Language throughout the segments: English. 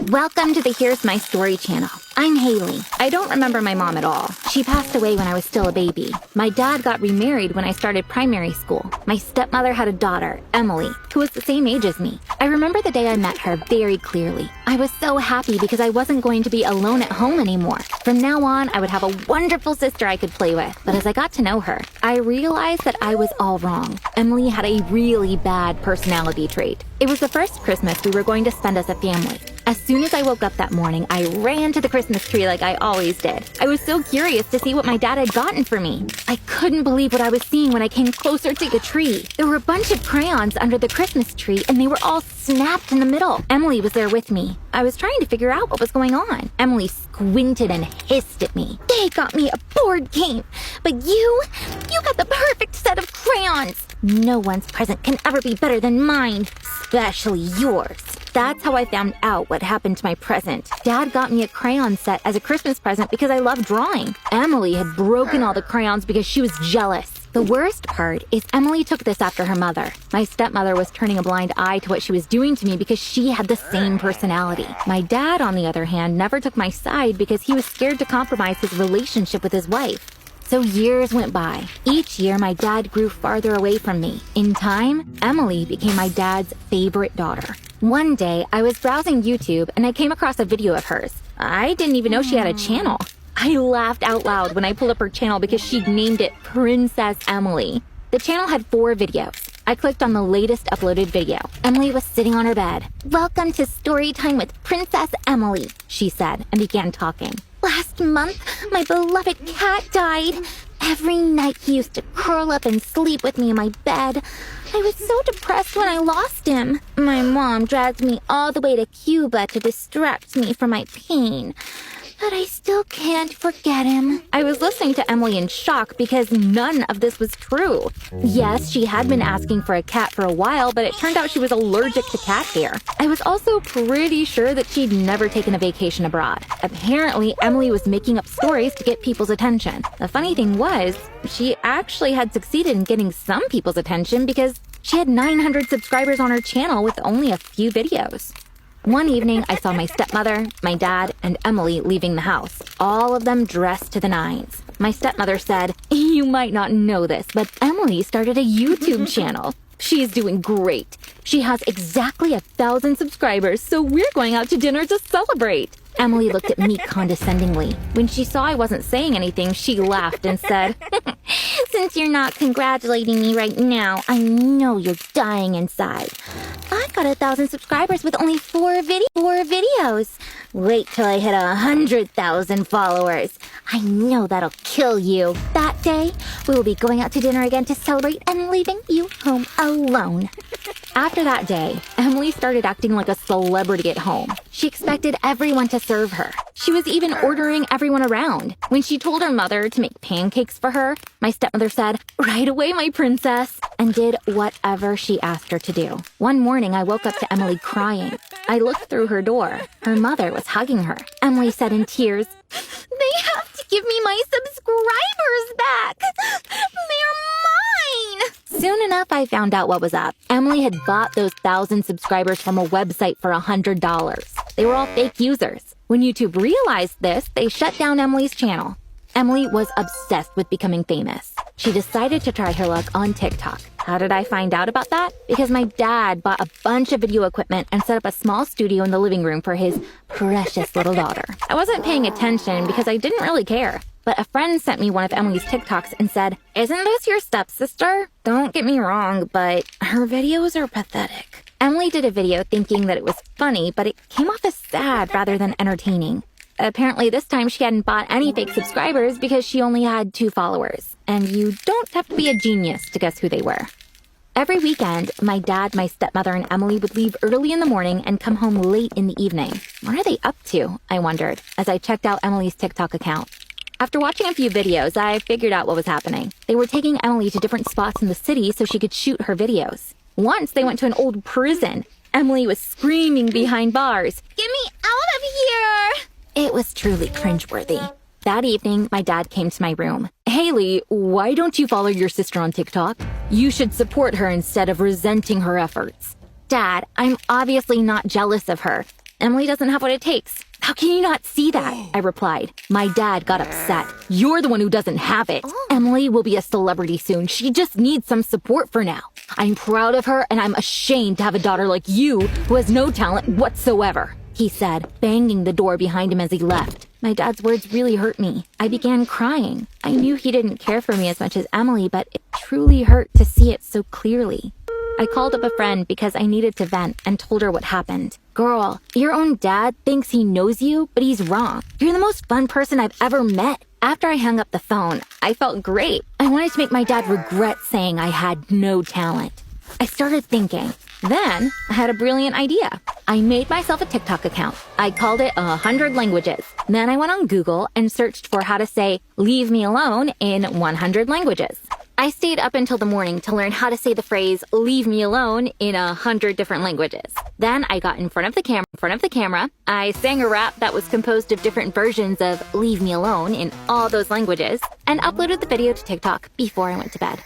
Welcome to the Here's My Story channel. I'm Haley. I don't remember my mom at all. She passed away when I was still a baby. My dad got remarried when I started primary school. My stepmother had a daughter, Emily, who was the same age as me. I remember the day I met her very clearly. I was so happy because I wasn't going to be alone at home anymore. From now on, I would have a wonderful sister I could play with. But as I got to know her, I realized that I was all wrong. Emily had a really bad personality trait. It was the first Christmas we were going to spend as a family. As soon as I woke up that morning, I ran to the Christmas tree like I always did. I was so curious to see what my dad had gotten for me. I couldn't believe what I was seeing when I came closer to the tree. There were a bunch of crayons under the Christmas tree, and they were all snapped in the middle. Emily was there with me. I was trying to figure out what was going on. Emily squinted and hissed at me. They got me a board game, but you got the perfect set of crayons. No one's present can ever be better than mine, especially yours. That's how I found out what happened to my present. Dad got me a crayon set as a Christmas present because I love drawing. Emily had broken all the crayons because she was jealous. The worst part is Emily took this after her mother. My stepmother was turning a blind eye to what she was doing to me because she had the same personality. My dad, on the other hand, never took my side because he was scared to compromise his relationship with his wife. So years went by. Each year, my dad grew farther away from me. In time, Emily became my dad's favorite daughter. One day, I was browsing YouTube and I came across a video of hers. I didn't even know she had a channel. I laughed out loud when I pulled up her channel because she'd named it Princess Emily. The channel had 4 videos. I clicked on the latest uploaded video. Emily was sitting on her bed. "Welcome to Story Time with Princess Emily," she said, and began talking. "Last month, my beloved cat died. Every night he used to curl up and sleep with me in my bed. I was so depressed when I lost him. My mom dragged me all the way to Cuba to distract me from my pain. But I still can't forget him." I was listening to Emily in shock because none of this was true. Yes, she had been asking for a cat for a while, but it turned out she was allergic to cat hair. I was also pretty sure that she'd never taken a vacation abroad. Apparently, Emily was making up stories to get people's attention. The funny thing was, she actually had succeeded in getting some people's attention because she had 900 subscribers on her channel with only a few videos. One evening, I saw my stepmother, my dad, and Emily leaving the house, all of them dressed to the nines. My stepmother said, "You might not know this, but Emily started a YouTube channel. She's doing great. She has exactly 1,000 subscribers, so we're going out to dinner to celebrate." Emily looked at me condescendingly. When she saw I wasn't saying anything, she laughed and said, "Since you're not congratulating me right now, I know you're dying inside. I got 1,000 subscribers with only 4 videos. Wait till I hit 100,000 followers. I know that'll kill you. That day, we will be going out to dinner again to celebrate and leaving you home alone." After that day, Emily started acting like a celebrity at home. She expected everyone to serve her. She was even ordering everyone around. When she told her mother to make pancakes for her, my stepmother said, "Right away, my princess," and did whatever she asked her to do. One morning, I woke up to Emily crying. I looked through her door. Her mother was hugging her. Emily said in tears, "They have to give me my subscribers back. They're mine." Soon enough, I found out what was up. Emily had bought those 1,000 subscribers from a website for $100. They were all fake users. When YouTube realized this, they shut down Emily's channel. Emily was obsessed with becoming famous. She decided to try her luck on TikTok. How did I find out about that? Because my dad bought a bunch of video equipment and set up a small studio in the living room for his precious little daughter. I wasn't paying attention because I didn't really care. But a friend sent me one of Emily's TikToks and said, "Isn't this your stepsister? Don't get me wrong, but her videos are pathetic." Emily did a video thinking that it was funny, but it came off as sad rather than entertaining. Apparently this time she hadn't bought any fake subscribers because she only had 2 followers. And you don't have to be a genius to guess who they were. Every weekend, my dad, my stepmother, and Emily would leave early in the morning and come home late in the evening. What are they up to? I wondered, as I checked out Emily's TikTok account. After watching a few videos, I figured out what was happening. They were taking Emily to different spots in the city so she could shoot her videos. Once they went to an old prison. Emily was screaming behind bars, "Get me out of here!" It was truly cringeworthy. That evening, my dad came to my room. "Haley, why don't you follow your sister on TikTok? You should support her instead of resenting her efforts." "Dad, I'm obviously not jealous of her. Emily doesn't have what it takes. How can you not see that? I replied. My dad got upset. You're the one who doesn't have it. Emily will be a celebrity soon. She just needs some support for now. I'm proud of her, and I'm ashamed to have a daughter like you who has no talent whatsoever, he said, banging the door behind him as he left. My dad's words really hurt me. I began crying. I knew he didn't care for me as much as Emily, but it truly hurt to see it so clearly. I called up a friend because I needed to vent and told her what happened. Girl, your own dad thinks he knows you, but he's wrong. You're the most fun person I've ever met. After I hung up the phone, I felt great. I wanted to make my dad regret saying I had no talent. I started thinking. Then I had a brilliant idea. I made myself a TikTok account. I called it 100 languages. Then I went on Google and searched for how to say leave me alone in 100 languages. I stayed up until the morning to learn how to say the phrase leave me alone in 100 different languages. Then I got in front of the camera. I sang a rap that was composed of different versions of leave me alone in all those languages and uploaded the video to TikTok before I went to bed.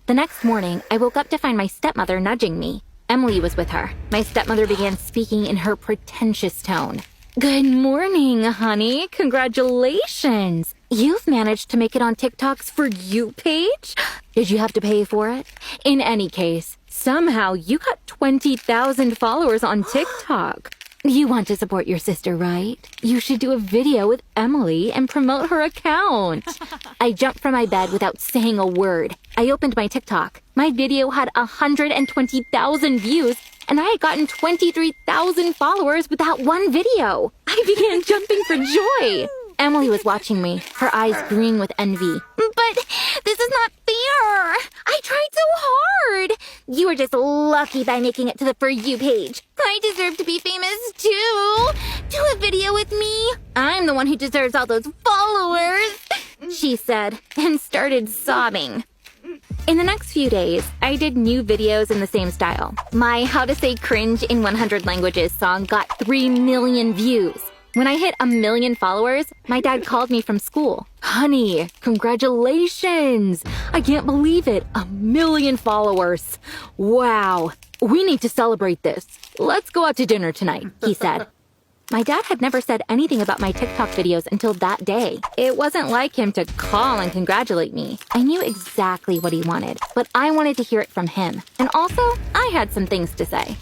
The next morning, I woke up to find my stepmother nudging me. Emily was with her. My stepmother began speaking in her pretentious tone. Good morning, honey. Congratulations. You've managed to make it on TikTok's For You page? Did you have to pay for it? In any case, somehow you got 20,000 followers on TikTok. You want to support your sister, right? You should do a video with Emily and promote her account. I jumped from my bed without saying a word. I opened my TikTok. My video had 120,000 views, and I had gotten 23,000 followers with that one video. I began jumping for joy. Emily was watching me, her eyes green with envy. But this is not fair. I tried so hard. You were just lucky by making it to the For You page. I deserve to be famous too. Do a video with me. I'm the one who deserves all those followers, she said, and started sobbing. In the next few days, I did new videos in the same style. My How to Say Cringe in 100 Languages song got 3 million views. When I hit 1 million followers, my dad called me from school. Honey, congratulations! I can't believe it. 1 million followers. Wow. We need to celebrate this. Let's go out to dinner tonight, he said. My dad had never said anything about my TikTok videos until that day. It wasn't like him to call and congratulate me. I knew exactly what he wanted, but I wanted to hear it from him. And also, I had some things to say.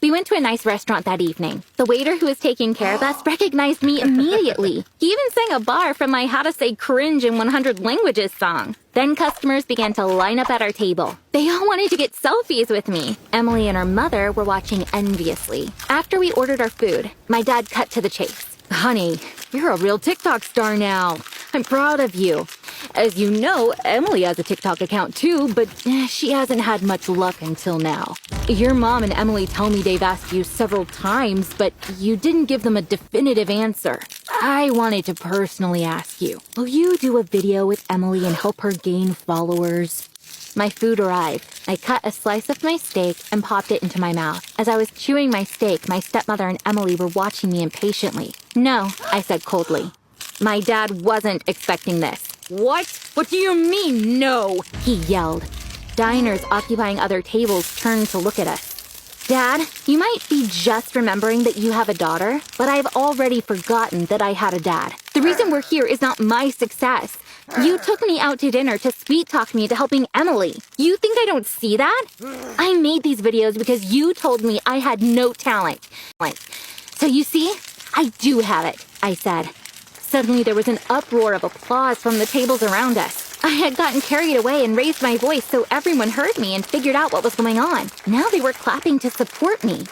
We went to a nice restaurant that evening. The waiter who was taking care of us recognized me immediately. He even sang a bar from my How to Say Cringe in 100 Languages song. Then customers began to line up at our table. They all wanted to get selfies with me. Emily and her mother were watching enviously. After we ordered our food, my dad cut to the chase. Honey, you're a real TikTok star now. I'm proud of you. As you know, Emily has a TikTok account too, but she hasn't had much luck until now. Your mom and Emily tell me they've asked you several times, but you didn't give them a definitive answer. I wanted to personally ask you, will you do a video with Emily and help her gain followers? My food arrived. I cut a slice of my steak and popped it into my mouth. As I was chewing my steak, my stepmother and Emily were watching me impatiently. No, I said coldly. My dad wasn't expecting this. What? What do you mean, no? He yelled. Diners occupying other tables turned to look at us. Dad, you might be just remembering that you have a daughter, but I've already forgotten that I had a dad. The reason we're here is not my success. You took me out to dinner to sweet-talk me into helping Emily. You think I don't see that? I made these videos because you told me I had no talent. So you see, I do have it, I said. Suddenly there was an uproar of applause from the tables around us. I had gotten carried away and raised my voice so everyone heard me and figured out what was going on. Now they were clapping to support me.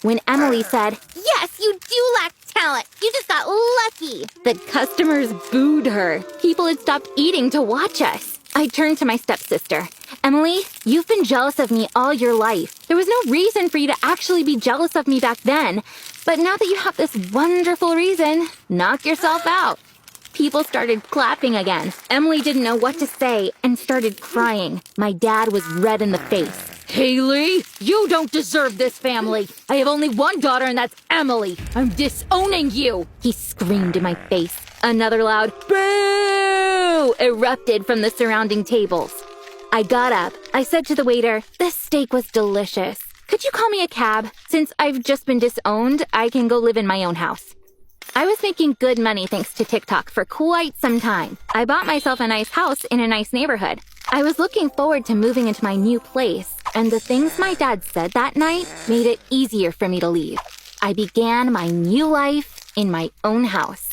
When Emily said, "Yes, you do lack talent. You just got lucky," the customers booed her. People had stopped eating to watch us. I turned to my stepsister. Emily, you've been jealous of me all your life. There was no reason for you to actually be jealous of me back then. But now that you have this wonderful reason, knock yourself out. People started clapping again. Emily didn't know what to say and started crying. My dad was red in the face. Haley, you don't deserve this family. I have only one daughter and that's Emily. I'm disowning you, he screamed in my face. Another loud boo erupted from the surrounding tables. I got up. I said to the waiter, "This steak was delicious. Could you call me a cab? Since I've just been disowned, I can go live in my own house. I was making good money thanks to TikTok for quite some time. I bought myself a nice house in a nice neighborhood. I was looking forward to moving into my new place, and the things my dad said that night made it easier for me to leave. I began my new life in my own house.